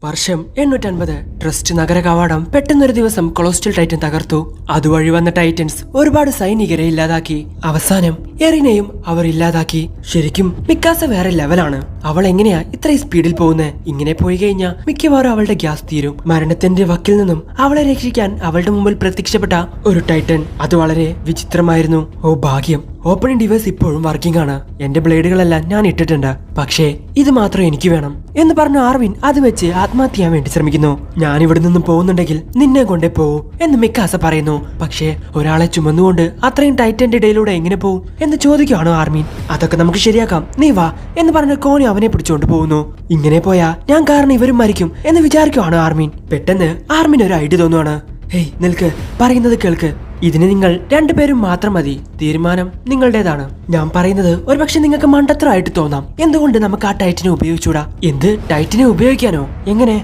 വർഷം 850 ട്രസ്റ്റ് നഗര കവാടം പെട്ടെന്നൊരു ദിവസം കൊളോസ്റ്റൽ ടൈറ്റൻ തകർത്തു. അതുവഴി വന്ന ടൈറ്റൻസ് ഒരുപാട് സൈനികരെ ഇല്ലാതാക്കി. അവസാനം എറിനെയും അവർ ഇല്ലാതാക്കി. ശരിക്കും മിക്കാസ വേറെ ലെവലാണ്. അവൾ എങ്ങനെയാ ഇത്രയും സ്പീഡിൽ പോകുന്നത്? ഇങ്ങനെ പോയി കഴിഞ്ഞാൽ മിക്കവാറും അവളുടെ ഗ്യാസ് തീരും. മരണത്തിന്റെ വക്കിൽ നിന്നും അവളെ രക്ഷിക്കാൻ അവളുടെ മുമ്പിൽ പ്രത്യക്ഷപ്പെട്ട ഒരു ടൈറ്റൻ. അത് വളരെ വിചിത്രമായിരുന്നു. ഓ ഭാഗ്യം, ഓപ്പണിംഗ് ഡിവൈസ് ഇപ്പോഴും വർക്കിംഗ് ആണ്. എന്റെ ബ്ലേഡുകളെല്ലാം ഞാൻ ഇട്ടിട്ടുണ്ട്. പക്ഷേ ഇത് മാത്രം എനിക്ക് വേണം എന്ന് പറഞ്ഞ ആർവിൻ അത് വെച്ച് ആത്മഹത്യ ചെയ്യാൻ വേണ്ടി ശ്രമിക്കുന്നു. ഞാൻ ഇവിടെ നിന്നും പോകുന്നുണ്ടെങ്കിൽ നിന്നെ കൊണ്ടേ പോവൂ എന്ന് മിക്കാസ പറയുന്നു. പക്ഷേ ഒരാളെ ചുമന്നുകൊണ്ട് അത്രയും ടൈറ്റന്റെ ഇടയിലൂടെ എങ്ങനെ പോവും എന്ന് ചോദിക്കുകയാണോ ആർമീൻ. അതൊക്കെ നമുക്ക് ശരിയാക്കാം, നീ വാ എന്ന് പറഞ്ഞ കോണി അവനെ പിടിച്ചുകൊണ്ട് പോകുന്നു. ഇങ്ങനെ പോയാ ഞാൻ കാരണം ഇവരും മരിക്കും എന്ന് വിചാരിക്കുവാണ് ആർമീൻ. പെട്ടെന്ന് ആർമീൻ ഒരു ഐഡിയ തോന്നുവാണ്. ഹേയ് നിൽക്ക്, പറയുന്നത് കേൾക്ക്. ഇതിന് നിങ്ങൾ രണ്ടുപേരും മാത്രം മതി. തീരുമാനം നിങ്ങളുടേതാണ്. ഞാൻ പറയുന്നത് ഒരുപക്ഷെ നിങ്ങൾക്ക് മണ്ടത്തരമായിട്ട് തോന്നാം. എന്തുകൊണ്ട് നമുക്ക് ആ ടൈറ്റിനെ ഉപയോഗിച്ചൂടാ? എന്ത് ടൈറ്റിനെ ഉപയോഗിക്കാനോ? എങ്ങനെ?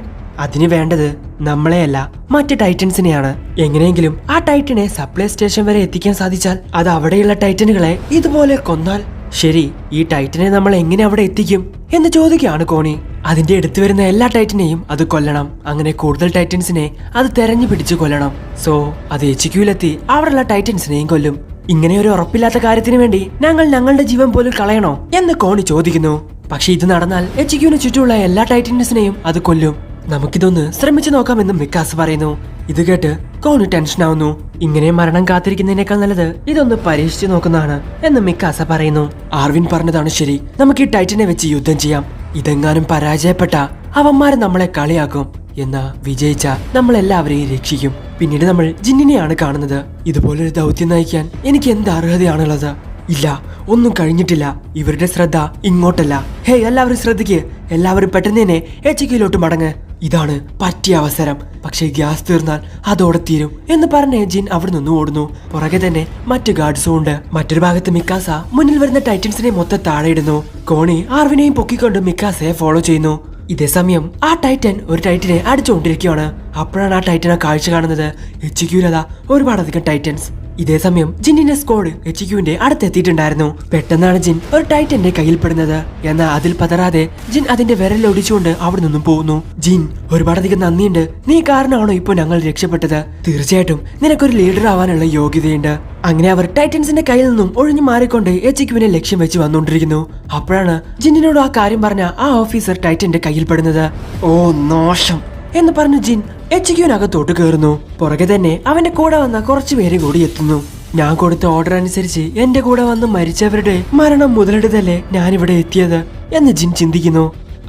അതിന് വേണ്ടത് നമ്മളെയല്ല, മറ്റ് ടൈറ്റൻസിനെയാണ്. എങ്ങനെയെങ്കിലും ആ ടൈറ്റനെ സപ്ലൈ സ്റ്റേഷൻ വരെ എത്തിക്കാൻ സാധിച്ചാൽ അത് അവിടെയുള്ള ടൈറ്റനുകളെ ഇതുപോലെ കൊന്നാൽ. ശരി, ഈ ടൈറ്റനെ നമ്മൾ എങ്ങനെ അവിടെ എത്തിക്കും എന്ന് ചോദിക്കുകയാണ് കോണി. അതിന്റെ അടുത്ത് വരുന്ന എല്ലാ ടൈറ്റനെയും അത് കൊല്ലണം. അങ്ങനെ കൂടുതൽ ടൈറ്റൻസിനെ അത് തെരഞ്ഞു പിടിച്ച് കൊല്ലണം. സോ അത് HQലെത്തി അവിടെയുള്ള ടൈറ്റൻസിനെയും കൊല്ലും. ഇങ്ങനെ ഒരു ഉറപ്പില്ലാത്ത കാര്യത്തിന് വേണ്ടി ഞങ്ങൾ ഞങ്ങളുടെ ജീവൻ പോലും കളയണോ എന്ന് കോണി ചോദിക്കുന്നു. പക്ഷെ ഇത് നടന്നാൽ HQന് ചുറ്റുമുള്ള എല്ലാ ടൈറ്റൻസിനെയും അത് കൊല്ലും. നമുക്കിതൊന്ന് ശ്രമിച്ചു നോക്കാമെന്ന് മിക്കാസ് പറയുന്നു. ഇത് കേട്ട് കോണി ടെൻഷൻ ആവുന്നു. ഇങ്ങനെ മരണം കാത്തിരിക്കുന്നതിനേക്കാൾ നല്ലത് ഇതൊന്ന് പരീക്ഷിച്ചു നോക്കുന്നതാണ് എന്ന് മിക്കാസ പറയുന്നു. ആർവിൻ പറഞ്ഞതാണ് ശരി, നമുക്ക് ഈ ടൈറ്റനെ വെച്ച് യുദ്ധം ചെയ്യാം. ഇതെങ്ങാനും പരാജയപ്പെട്ട അവന്മാര് നമ്മളെ കളിയാക്കും. എന്നാ വിജയിച്ച നമ്മളെല്ലാവരെയും രക്ഷിക്കും. പിന്നീട് നമ്മൾ ജിന്നിനെയാണ് കാണുന്നത്. ഇതുപോലൊരു ദൗത്യം നയിക്കാൻ എനിക്ക് എന്ത് അർഹതയാണുള്ളത്? ഇല്ല, ഒന്നും കഴിഞ്ഞിട്ടില്ല. ഇവരുടെ ശ്രദ്ധ ഇങ്ങോട്ടല്ല. ഹേയ് എല്ലാവരും ശ്രദ്ധിക്ക്, എല്ലാവരും പെട്ടെന്ന് തന്നെ HQലോട്ട് മടങ്ങ്. ഇതാണ് പറ്റിയ അവസരം. പക്ഷേ ഗ്യാസ് തീർന്നാൽ അതോടെ തീരും എന്ന് പറഞ്ഞ് ജിൻ അവിടെ നിന്ന് ഓടുന്നു. പുറകെ തന്നെ മറ്റു ഗാർഡ്സും ഉണ്ട്. മറ്റൊരു ഭാഗത്ത് മിക്കാസ മുന്നിൽ വരുന്ന ടൈറ്റൻസിനെ മൊത്തം താഴെ ഇടുന്നു. കോണി ആർവിനെയും പൊക്കിക്കൊണ്ട് മിക്കാസയെ ഫോളോ ചെയ്യുന്നു. ഇതേ സമയം ആ ടൈറ്റൻ ഒരു ടൈറ്റനെ അടിച്ചുകൊണ്ടിരിക്കുകയാണ്. അപ്പോഴാണ് ആ ടൈറ്റനെ കാഴ്ച കാണുന്നത്. HQലതാ ഒരുപാടധികം ടൈറ്റൻസ്. ഇതേ സമയം ജിന്നിന്റെ സ്ക്വാഡ് HQന്റെ അടുത്തെത്തിയിട്ടുണ്ടായിരുന്നു. പെട്ടെന്നാണ് ജിൻ ഒരു ടൈറ്റന്റെ കയ്യിൽപ്പെടുന്നത്. എന്നാൽ അതിൽ പതറാതെ ജിൻ അതിന്റെ വിരലൊടിച്ചുകൊണ്ട് അവിടെ നിന്നും പോകുന്നു. ജിൻ, ഒരുപാടധികം നന്ദിയുണ്ട്. നീ കാരണമാണോ ഇപ്പൊ ഞങ്ങൾ രക്ഷപ്പെട്ടത്? തീർച്ചയായിട്ടും നിനക്കൊരു ലീഡർ ആവാനുള്ള യോഗ്യതയുണ്ട്. അങ്ങനെ അവർ ടൈറ്റൻസിന്റെ കയ്യിൽ നിന്നും ഒഴിഞ്ഞു മാറിക്കൊണ്ട് HQവിനെ ലക്ഷ്യം വെച്ച് വന്നുകൊണ്ടിരിക്കുന്നു. അപ്പോഴാണ് ജിന്നിനോട് ആ കാര്യം പറഞ്ഞ ആ ഓഫീസർ ടൈറ്റന്റെ കയ്യിൽപ്പെടുന്നത്. ഓ നാശം എന്ന് പറഞ്ഞു ജിൻ HQനകത്തോട്ട് കയറുന്നു. പുറകെ തന്നെ അവന്റെ കൂടെ വന്ന കുറച്ചു പേര് കൂടി എത്തുന്നു. ഞാൻ കൊടുത്ത ഓർഡർ അനുസരിച്ച് എന്റെ കൂടെ വന്ന് മരിച്ചവരുടെ മരണം മുതലെടുത്തല്ലേ ഞാനിവിടെ എത്തിയത് എന്ന് ജിൻ ചിന്തിക്കുന്നു.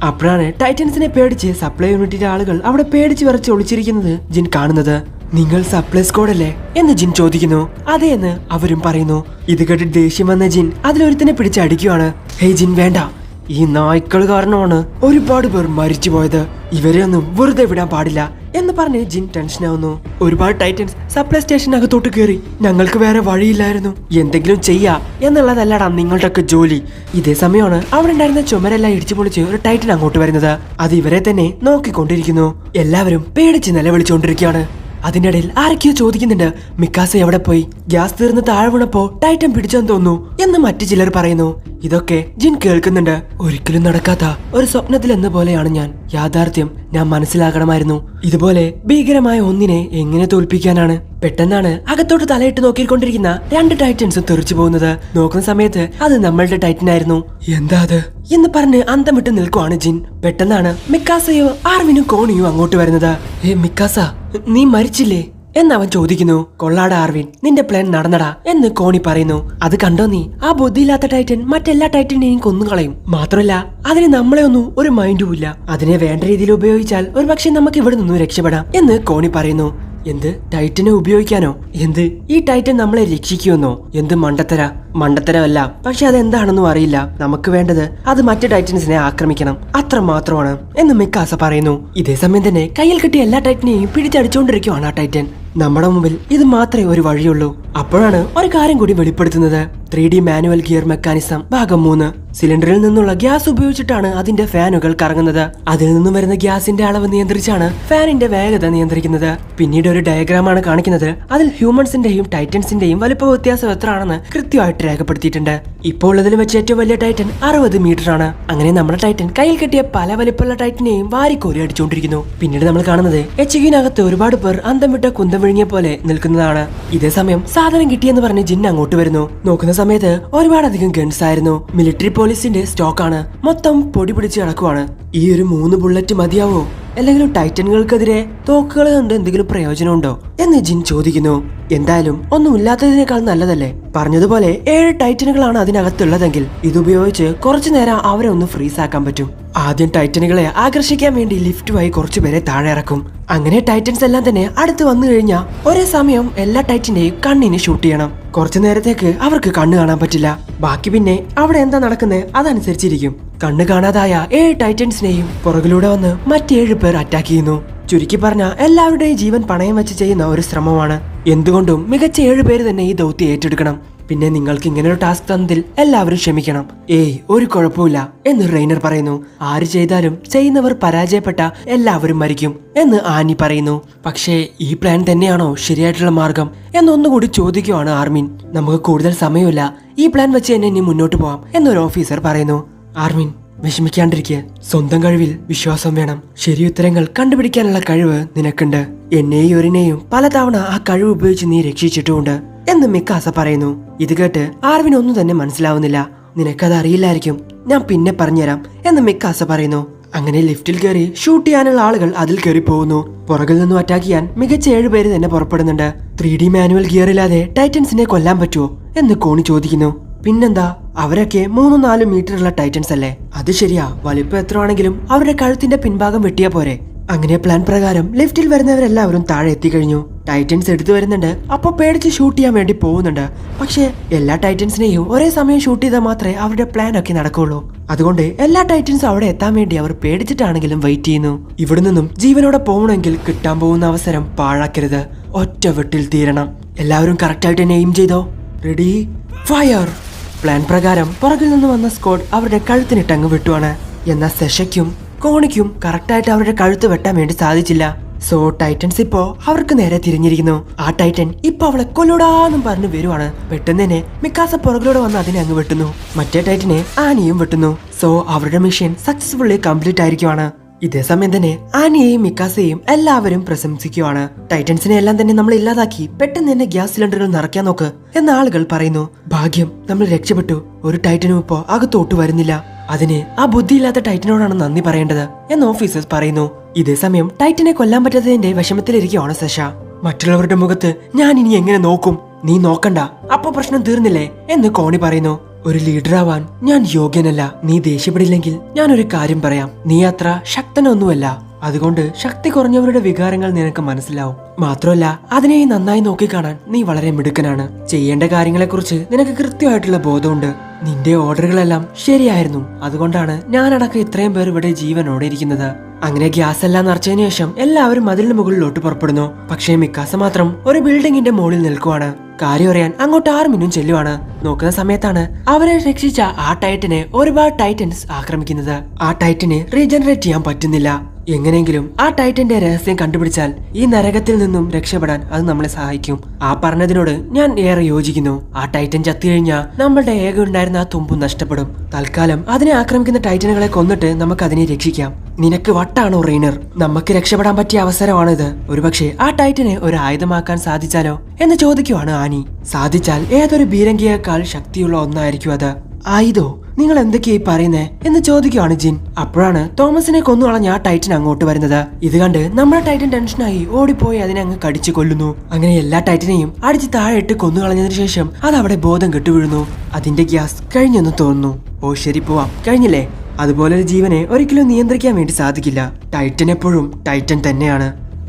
അപ്പോഴാണ് ടൈറ്റൻസിനെ പേടിച്ച് സപ്ലൈ യൂണിറ്റിന്റെ ആളുകൾ അവിടെ പേടിച്ച് വിറച്ച് ഒളിച്ചിരിക്കുന്നത് ജിൻ കാണുന്നത്. നിങ്ങൾ സപ്ലൈ സ്ക്വാഡ് അല്ലേ എന്ന് ജിൻ ചോദിക്കുന്നു. അതെ എന്ന് അവരും പറയുന്നു. ഇത് കേട്ട് ദേഷ്യം വന്ന ജിൻ അതിലൊരുത്തിനെ പിടിച്ച് അടിക്കുവാണ്. ഹേയ് ജിൻ, വേണ്ട. ഈ നായ്ക്കൾ കാരണമാണ് ഒരുപാട് പേർ മരിച്ചു പോയത്. ഇവരെ ഒന്നും വെറുതെ വിടാൻ പാടില്ല എന്ന് പറഞ്ഞ് ജിൻ ടെൻഷൻ ആവുന്നു. ഒരുപാട് ടൈറ്റൻസ് സപ്ലൈ സ്റ്റേഷനകത്തോട്ട് കയറി. ഞങ്ങൾക്ക് വേറെ വഴിയില്ലായിരുന്നു. എന്തെങ്കിലും ചെയ്യാ എന്നുള്ളതല്ലടാ നിങ്ങളുടെ ഒക്കെ ജോലി. ഇതേ സമയമാണ് അവിടെ ഉണ്ടായിരുന്ന ചുമരെല്ലാം ഇടിച്ചു പൊളിച്ച് ഒരു ടൈറ്റൻ അങ്ങോട്ട് വരുന്നത്. അത് ഇവരെ തന്നെ നോക്കിക്കൊണ്ടിരിക്കുന്നു. എല്ലാവരും പേടിച്ച് നിലവിളിച്ചുകൊണ്ടിരിക്കുകയാണ്. അതിന്റെ ഇടയിൽ ആരൊക്കെയോ ചോദിക്കുന്നുണ്ട്, മിക്കാസ എവിടെ പോയി? ഗ്യാസ് തീർന്ന് താഴെ വീണപ്പോ ടൈറ്റൻ പിടിച്ചെന്ന് തോന്നുന്നു എന്ന് മറ്റു ചിലർ പറയുന്നു. ഇതൊക്കെ ജിൻ കേൾക്കുന്നുണ്ട്. ഒരിക്കലും നടക്കാത്ത ഒരു സ്വപ്നത്തിൽ എന്ന പോലെയാണ് ഞാൻ. യാഥാർത്ഥ്യം ഞാൻ മനസ്സിലാക്കണമായിരുന്നു. ഇതുപോലെ ഭീകരമായ ഒന്നിനെ എങ്ങനെ തോൽപ്പിക്കാനാണ്? പെട്ടെന്നാണ് അകത്തോട്ട് തലയിട്ട് നോക്കിക്കൊണ്ടിരിക്കുന്ന രണ്ട് ടൈറ്റൻസും തെറിച്ചു പോകുന്നത്. നോക്കുന്ന സമയത്ത് അത് നമ്മളുടെ ടൈറ്റൻ ആയിരുന്നു. എന്താ അത് എന്ന് പറഞ്ഞ് അന്തം വിട്ട് നിൽക്കുവാണ് ജിൻ. പെട്ടെന്നാണ് മിക്കാസയോ ആർവിനും കോണിയോ അങ്ങോട്ട് വരുന്നത്. മിക്കാസ, നീ മരിച്ചില്ലേ എന്നവൻ ചോദിക്കുന്നു. കൊള്ളാട ആർവിൻ, നിന്റെ പ്ലാൻ നടന്നടാ എന്ന് കോണി പറയുന്നു. അത് കണ്ടോ നീ? ആ ബുദ്ധിയില്ലാത്ത ടൈറ്റൻ മറ്റെല്ലാ ടൈറ്റനെയും കൊന്നുകളയും. മാത്രമല്ല അതിന് നമ്മളെ ഒന്നും ഒരു മൈൻഡും ഇല്ല. അതിനെ വേണ്ട രീതിയിൽ ഉപയോഗിച്ചാൽ ഒരു പക്ഷെ നമുക്ക് ഇവിടെ നിന്നും രക്ഷപ്പെടാം എന്ന് കോണി പറയുന്നു. എന്ത്, ടൈറ്റനെ ഉപയോഗിക്കാനോ? എന്ത്, ഈ ടൈറ്റൻ നമ്മളെ രക്ഷിക്കുമെന്നോ? എന്ത് മണ്ടത്തരമല്ല. പക്ഷെ അതെന്താണെന്നും അറിയില്ല. നമുക്ക് വേണ്ടത് അത് മറ്റു ടൈറ്റൻസിനെ ആക്രമിക്കണം, അത്ര മാത്രമാണ് എന്ന് മിക്കാസ പറയുന്നു. ഇതേ സമയം തന്നെ കയ്യിൽ കിട്ടിയ എല്ലാ ടൈറ്റനെയും പിടിച്ചടിച്ചുകൊണ്ടിരിക്കുവാണ് ആ ടൈറ്റൻ. നമ്മുടെ മുമ്പിൽ ഇത് മാത്രമേ ഒരു വഴിയുള്ളൂ. അപ്പോഴാണ് ഒരു കാര്യം കൂടി വെളിപ്പെടുത്തുന്നത്. 3D മാനുവൽ ഗിയർ മെക്കാനിസം ഭാഗം 3. സിലിണ്ടറിൽ നിന്നുള്ള ഗ്യാസ് ഉപയോഗിച്ചിട്ടാണ് അതിന്റെ ഫാനുകൾ കറങ്ങുന്നത്. അതിൽ നിന്നും വരുന്ന ഗ്യാസിന്റെ അളവ് നിയന്ത്രിച്ചാണ് ഫാനിന്റെ വേഗത നിയന്ത്രിക്കുന്നത്. പിന്നീട് ഒരു ഡയഗ്രാമാണ് കാണിക്കുന്നത്. അതിൽ ഹ്യൂമൻസിന്റെയും ടൈറ്റൻസിന്റെയും വലിപ്പ വ്യത്യാസം എത്രയാണെന്ന് കൃത്യമായിട്ട് രേഖപ്പെടുത്തിയിട്ടുണ്ട്. ഇപ്പോൾ ഉള്ളതിൽ വെച്ച് ഏറ്റവും വലിയ ടൈറ്റൻ 60 മീറ്റർ ആണ്. അങ്ങനെ നമ്മുടെ ടൈറ്റൻ കയ്യിൽ കെട്ടിയ പല വലിപ്പമുള്ള ടൈറ്റനെയും വാരിക്കോരി അടിച്ചുകൊണ്ടിരിക്കുന്നു. പിന്നീട് നമ്മൾ കാണുന്നത് HQ-നകത്ത് ഒരുപാട് പേർ അന്തം വിട്ട കുന്തം വിഴുങ്ങിയ പോലെ നിൽക്കുന്നതാണ്. ഇതേ സമയം സാധനം കിട്ടിയെന്ന് പറഞ്ഞ് ജിൻ അങ്ങോട്ട് വരുന്നു. നോക്കുന്ന സമയത്ത് ഒരുപാടധികം ഗൺസ് ആയിരുന്നു. മിലിറ്ററി പോലീസിന്റെ സ്റ്റോക്കാണ്. മൊത്തം പൊടി പിടിച്ച് കിടക്കുവാണ്. ഈ ഒരു 3 ബുള്ളറ്റ് മതിയാവോ? അല്ലെങ്കിൽ ടൈറ്റനുകൾക്കെതിരെ തോക്കുകൾ കൊണ്ട് എന്തെങ്കിലും പ്രയോജനമുണ്ടോ എന്ന് ജിൻ ചോദിക്കുന്നു. എന്തായാലും ഒന്നുമില്ലാത്തതിനേക്കാൾ നല്ലതല്ലേ? പറഞ്ഞതുപോലെ 7 ടൈറ്റനുകളാണ് അതിനകത്തുള്ളതെങ്കിൽ ഇതുപയോഗിച്ച് കുറച്ചു നേരം അവരെ ഒന്ന് ഫ്രീസ് ആക്കാൻ പറ്റും. ആദ്യം ടൈറ്റനുകളെ ആകർഷിക്കാൻ വേണ്ടി ലിഫ്റ്റ് വഴി കുറച്ചുപേരെ താഴെ ഇറക്കും. അങ്ങനെ ടൈറ്റൻസ് എല്ലാം തന്നെ അടുത്ത് വന്നു കഴിഞ്ഞാൽ ഒരേ സമയം എല്ലാ ടൈറ്റന്റെയും കണ്ണിന് ഷൂട്ട് ചെയ്യണം. കുറച്ചു നേരത്തേക്ക് അവർക്ക് കണ്ണ് കാണാൻ പറ്റില്ല. ബാക്കി പിന്നെ അവിടെ എന്താ നടക്കുന്നത് അതനുസരിച്ചിരിക്കും. കണ്ണ് കാണാതായ 7 ടൈറ്റൻസിനെയും പുറകിലൂടെ വന്ന് മറ്റ് 7 പേർ അറ്റാക്ക് ചെയ്യുന്നു. ചുരുക്കി പറഞ്ഞ എല്ലാവരുടെയും ജീവൻ പണയം വെച്ച് ചെയ്യുന്ന ഒരു ശ്രമമാണ്. എന്തുകൊണ്ടും മികച്ച 7 പേര് തന്നെ ഈ ദൗത്യം ഏറ്റെടുക്കണം. പിന്നെ നിങ്ങൾക്ക് ഇങ്ങനെ ഒരു ടാസ്ക് തന്നതിൽ എല്ലാവരും ക്ഷമിക്കണം. ഒരു കുഴപ്പമില്ല എന്ന് റെയ്നർ പറയുന്നു. ആര് ചെയ്താലും ചെയ്യുന്നവർ പരാജയപ്പെട്ട എല്ലാവരും മരിക്കും എന്ന് ആനി പറയുന്നു. പക്ഷേ ഈ പ്ലാൻ തന്നെയാണോ ശരിയായിട്ടുള്ള മാർഗം എന്നൊന്നുകൂടി ചോദിക്കുവാണ് ആർമിൻ. നമുക്ക് കൂടുതൽ സമയമില്ല, ഈ പ്ലാൻ വെച്ച് തന്നെ ഇനി മുന്നോട്ട് പോവാം എന്നൊരു ഓഫീസർ പറയുന്നു. ആർമിൻ വിഷമിക്കാണ്ടിരിക്കുക. സ്വന്തം കഴിവിൽ വിശ്വാസം വേണം. ശരിയുത്തരങ്ങൾ കണ്ടുപിടിക്കാനുള്ള കഴിവ് നിനക്കുണ്ട്. എന്നെയും ഒരിനെയും പലതവണ ആ കഴിവ് ഉപയോഗിച്ച് നീ രക്ഷിച്ചിട്ടുമുണ്ട് എന്ന് മിക്കാസ പറയുന്നു. ഇത് കേട്ട് ആർവിന് ഒന്നും തന്നെ മനസ്സിലാവുന്നില്ല. നിനക്കത് അറിയില്ലായിരിക്കും, ഞാൻ പിന്നെ പറഞ്ഞുതരാം എന്ന് മിക്കാസ പറയുന്നു. അങ്ങനെ ലിഫ്റ്റിൽ കയറി ഷൂട്ട് ചെയ്യാനുള്ള ആളുകൾ അതിൽ കയറി പോകുന്നു. പുറകിൽ നിന്നും അറ്റാക്ക് ചെയ്യാൻ മികച്ച 7 പേര് തന്നെ പുറപ്പെടുന്നുണ്ട്. 3D മാനുവൽ ഗിയർ ഇല്ലാതെ ടൈറ്റൻസിനെ കൊല്ലാൻ പറ്റുമോ എന്ന് കോണി ചോദിക്കുന്നു. പിന്നെന്താ, അവരൊക്കെ 3-4 മീറ്ററുള്ള ടൈറ്റൻസ് അല്ലേ? അത് ശരിയാ, വലിപ്പം എത്ര ആണെങ്കിലും അവരുടെ കഴുത്തിന്റെ പിൻഭാഗം വെട്ടിയാ പോരെ. അങ്ങനെ പ്ലാൻ പ്രകാരം ലിഫ്റ്റിൽ വരുന്നവരെല്ലാവരും താഴെ എത്തിക്കഴിഞ്ഞു. ടൈറ്റൻസ് എടുത്തു വരുന്നുണ്ട്. അപ്പൊ പേടിച്ച് ഷൂട്ട് ചെയ്യാൻ വേണ്ടി പോകുന്നുണ്ട്. പക്ഷേ എല്ലാ ടൈറ്റൻസിനെയും ഒരേ സമയം ഷൂട്ട് ചെയ്താൽ മാത്രമേ അവരുടെ പ്ലാൻ ഒക്കെ നടക്കുള്ളൂ. അതുകൊണ്ട് എല്ലാ ടൈറ്റൻസും അവിടെ എത്താൻ വേണ്ടി അവർ പേടിച്ചിട്ടാണെങ്കിലും വെയിറ്റ് ചെയ്യുന്നു. ഇവിടെ നിന്നും ജീവനോടെ പോകണമെങ്കിൽ കിട്ടാൻ പോകുന്ന അവസരം പാഴാക്കരുത്. ഒറ്റ വെട്ടിൽ തീരണം. എല്ലാവരും കറക്റ്റായിട്ട് തന്നെ എയിം ചെയ്തോ. Ready, fire. പ്ലാൻ പ്രകാരം പുറകിൽ നിന്ന് വന്ന സ്ക്വാഡ് അവരുടെ കഴുത്തിനിട്ടങ്ങ് വെട്ടുവാണ്. എന്നാൽ സെഷയ്ക്കും കോണിക്കും കറക്റ്റായിട്ട് അവരുടെ കഴുത്ത് വെട്ടാൻ വേണ്ടി സാധിച്ചില്ല. സോ ടൈറ്റൻസ് ഇപ്പോ അവർക്ക് നേരെ തിരിഞ്ഞിരിക്കുന്നു. ആ ടൈറ്റൻ ഇപ്പൊ അവളെ കൊല്ലൂടാന്നും പറഞ്ഞു വരുവാണ്. പെട്ടെന്ന് തന്നെ മിക്കാസ പുറകിലൂടെ വന്ന് അതിനെ അങ്ങ് വെട്ടുന്നു. മറ്റേ ടൈറ്റനെ ആനിയും വെട്ടുന്നു. സോ അവരുടെ മിഷൻ സക്സസ്ഫുള്ളി കംപ്ലീറ്റ് ആയിരിക്കുവാണ്. ഇതേ സമയം തന്നെ ആനിയെയും മിക്കാസയെയും എല്ലാവരും പ്രശംസിക്കുവാണ്. ടൈറ്റൻസിനെ എല്ലാം തന്നെ നമ്മൾ ഇല്ലാതാക്കി പെട്ടെന്ന് തന്നെ ഗ്യാസ് സിലിണ്ടറുകൾ നിറയ്ക്കാൻ നോക്ക് എന്ന ആളുകൾ പറയുന്നു. ഭാഗ്യം, നമ്മൾ രക്ഷപ്പെട്ടു. ഒരു ടൈറ്റനും ഇപ്പോ അകത്തോട്ട് വരുന്നില്ല. അതിന് ആ ബുദ്ധിയില്ലാത്ത ടൈറ്റനോടാണ് നന്ദി പറയേണ്ടത് എന്ന് ഓഫീസേഴ്സ് പറയുന്നു. ഇതേ സമയം ടൈറ്റനെ കൊല്ലാൻ പറ്റാത്തതിന്റെ വിഷമത്തിലിരിക്കുകയാണ് സെഷ. മറ്റുള്ളവരുടെ മുഖത്ത് ഞാൻ ഇനി എങ്ങനെ നോക്കും? നീ നോക്കണ്ട, അപ്പൊ പ്രശ്നം തീർന്നില്ലേ എന്ന് കോണി പറയുന്നു. ഒരു ലീഡർ ആവാൻ ഞാൻ യോഗ്യനല്ല. നീ ദേഷ്യപ്പെടില്ലെങ്കിൽ ഞാനൊരു കാര്യം പറയാം. നീ അത്ര ശക്തനൊന്നുമല്ല. അതുകൊണ്ട് ശക്തി കുറഞ്ഞവരുടെ വികാരങ്ങൾ നിനക്ക് മനസ്സിലാവും. മാത്രമല്ല അതിനെ നന്നായി നോക്കിക്കാണാൻ നീ വളരെ മിടുക്കനാണ്. ചെയ്യേണ്ട കാര്യങ്ങളെക്കുറിച്ച് നിനക്ക് കൃത്യമായിട്ടുള്ള ബോധമുണ്ട്. നിന്റെ ഓർഡറുകളെല്ലാം ശരിയായിരുന്നു. അതുകൊണ്ടാണ് ഞാനടക്കം ഇത്രയും പേർ ഇവിടെ ജീവനോടെ ഇരിക്കുന്നത്. അങ്ങനെ ഗ്യാസ് എല്ലാം നിറച്ചതിനു ശേഷം എല്ലാവരും മതിലിന് മുകളിലോട്ട് പുറപ്പെടുന്നു. പക്ഷേ മിക്കാസ മാത്രം ഒരു ബിൽഡിങ്ങിന്റെ മുകളിൽ നിൽക്കുവാണ്. കാര്യം അറിയാൻ അങ്ങോട്ട് ആർമിനും ചെല്ലുവാണ്. നോക്കുന്ന സമയത്താണ് അവരെ രക്ഷിച്ച ആ ടൈറ്റനെ ഒരുപാട് ടൈറ്റൻസ് ആക്രമിക്കുന്നത്. ആ ടൈറ്റന് റീജനറേറ്റ് ചെയ്യാൻ പറ്റുന്നില്ല. എങ്ങനെയെങ്കിലും ആ ടൈറ്റന്റെ രഹസ്യം കണ്ടുപിടിച്ചാൽ ഈ നരകത്തിൽ നിന്നും രക്ഷപ്പെടാൻ അത് നമ്മളെ സഹായിക്കും. ആ പറഞ്ഞതിനോട് ഞാൻ ഏറെ യോജിക്കുന്നു. ആ ടൈറ്റൻ ചത്തു കഴിഞ്ഞാൽ നമ്മളുടെ ഏക ഉണ്ടായിരുന്ന ആ തുമ്പും നഷ്ടപ്പെടും. തൽക്കാലം അതിനെ ആക്രമിക്കുന്ന ടൈറ്റനുകളെ കൊന്നിട്ട് നമുക്ക് അതിനെ രക്ഷിക്കാം. നിനക്ക് വട്ടാണോ റെയ്നർ? നമുക്ക് രക്ഷപ്പെടാൻ പറ്റിയ അവസരമാണിത്. ഒരുപക്ഷെ ആ ടൈറ്റനെ ഒരു ആയുധമാക്കാൻ സാധിച്ചാലോ എന്ന് ചോദിക്കുവാണ് ആനി. സാധിച്ചാൽ ഏതൊരു ബീരങ്കിയേക്കാൾ ശക്തിയുള്ള ഒന്നായിരിക്കും അത്. ആയുധോ? നിങ്ങൾ എന്തൊക്കെയായി പറയുന്നേ എന്ന് ചോദിക്കുവാണ് ജിൻ. അപ്പോഴാണ് തോമസിനെ കൊന്നുകളഞ്ഞ ആ ടൈറ്റൻ അങ്ങോട്ട് വരുന്നത്. ഇത് കണ്ട് നമ്മുടെ ടൈറ്റൻ ടെൻഷനായി ഓടിപ്പോയി അതിനെ അങ്ങ് കടിച്ചു കൊല്ലുന്നു. അങ്ങനെ എല്ലാ ടൈറ്റനെയും അടിച്ച് താഴെ ഇട്ട് കൊന്നുകളഞ്ഞതിനു ശേഷം അത് അവിടെ ബോധം കെട്ടുവീഴുന്നു. അതിന്റെ ഗ്യാസ് കഴിഞ്ഞെന്ന് തോന്നുന്നു. ഓ ശരി, പോവാം. കഴിഞ്ഞില്ലേ? അതുപോലൊരു ജീവനെ ഒരിക്കലും നിയന്ത്രിക്കാൻ വേണ്ടി സാധിക്കില്ല. ടൈറ്റൻ എപ്പോഴും ടൈറ്റൻ തന്നെയാണ്.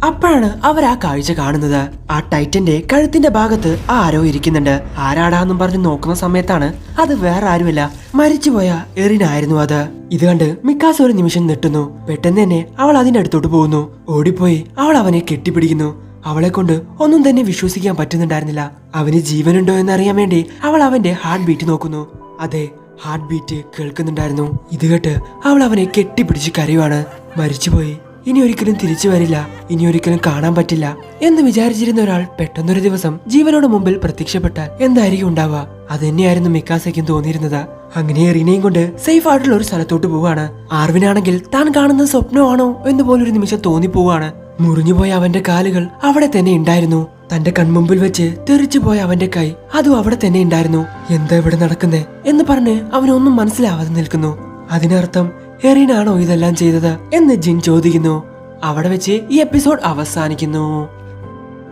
അപ്പോഴാണ് അവർ ആ കാഴ്ച കാണുന്നത്. ആ ടൈറ്റന്റെ കഴുത്തിന്റെ ഭാഗത്ത് ആരോ ഇരിക്കുന്നുണ്ട്. ആരാടാന്നും പറഞ്ഞ് നോക്കുന്ന സമയത്താണ് അത് വേറെ ആരുമല്ല, മരിച്ചുപോയ എറിനായിരുന്നു അത്. ഇത് കണ്ട് മിക്കാസ ഒരു നിമിഷം നെട്ടുന്നു. പെട്ടെന്ന് തന്നെ അവൾ അതിന്റെ അടുത്തോട്ട് പോകുന്നു. ഓടിപ്പോയി അവൾ അവനെ കെട്ടിപ്പിടിക്കുന്നു. അവളെ കൊണ്ട് ഒന്നും തന്നെ വിശ്വസിക്കാൻ പറ്റുന്നുണ്ടായിരുന്നില്ല. അവന് ജീവനുണ്ടോ എന്നറിയാൻ വേണ്ടി അവൾ അവന്റെ ഹാർട്ട് ബീറ്റ് നോക്കുന്നു. അതെ, ഹാർട്ട് ബീറ്റ് കേൾക്കുന്നുണ്ടായിരുന്നു. ഇത് കേട്ട് അവൾ അവനെ കെട്ടിപ്പിടിച്ച് കരയുവാണ്. മരിച്ചുപോയി, ഇനി ഒരിക്കലും തിരിച്ചു വരില്ല, ഇനി ഒരിക്കലും കാണാൻ പറ്റില്ല എന്ന് വിചാരിച്ചിരുന്ന ഒരാൾ പെട്ടെന്നൊരു ദിവസം ജീവനോട് മുമ്പിൽ പ്രത്യക്ഷപ്പെട്ടാൽ എന്തായിരിക്കും ഉണ്ടാവുക? അതന്നെയായിരുന്നു മിക്കാസയ്ക്കും തോന്നിയിരുന്നത്. അങ്ങനെ എറീനയും കൊണ്ട് സേഫ് ആയിട്ടുള്ള ഒരു സ്ഥലത്തോട്ട് പോവാണ്. ആർവിനാണെങ്കിൽ താൻ കാണുന്നത് സ്വപ്നമാണോ എന്ന് പോലൊരു നിമിഷം തോന്നിപ്പോവാണ്. മുറിഞ്ഞുപോയ അവന്റെ കാലുകൾ അവിടെ തന്നെ ഉണ്ടായിരുന്നു. തന്റെ കൺമുമ്പിൽ വെച്ച് തെറിച്ചുപോയ അവന്റെ കൈ അതും അവിടെ തന്നെ ഉണ്ടായിരുന്നു. എന്താ ഇവിടെ നടക്കുന്നേ എന്ന് പറഞ്ഞ് അവനൊന്നും മനസ്സിലാവാതെ നിൽക്കുന്നു. അതിനർത്ഥം എറീനാണോ ഇതെല്ലാം ചെയ്തത് എന്ന് ജിൻ ചോദിക്കുന്നു. അവിടെ വെച്ച് ഈ എപ്പിസോഡ് അവസാനിക്കുന്നു.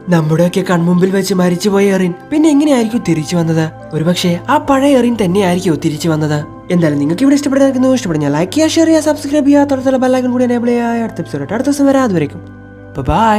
നമ്മുടെയൊക്കെ കൺമുമ്പിൽ വെച്ച് മരിച്ചുപോയ എറിൻ പിന്നെ എങ്ങനെയായിരിക്കും തിരിച്ചു വന്നത്? ഒരുപക്ഷെ ആ പഴയ എറിൻ തന്നെയായിരിക്കും തിരിച്ചു വന്നത്. എന്തായാലും നിങ്ങൾക്ക് ഇവിടെ ഇഷ്ടപ്പെടുന്ന ലൈക്ക് ചെയ്യുക, ഷെയർ ചെയ്യുക, സബ്സ്ക്രൈബ് ചെയ്യുക, തൊട്ടടുത്തുള്ള ബെൽ ഐക്കൺ കൂടി എനേബിൾ ചെയ്യുക. അടുത്ത എപ്പിസോഡ് അടുത്ത ദിവസം വരാം. അതുവരെയും ബൈ.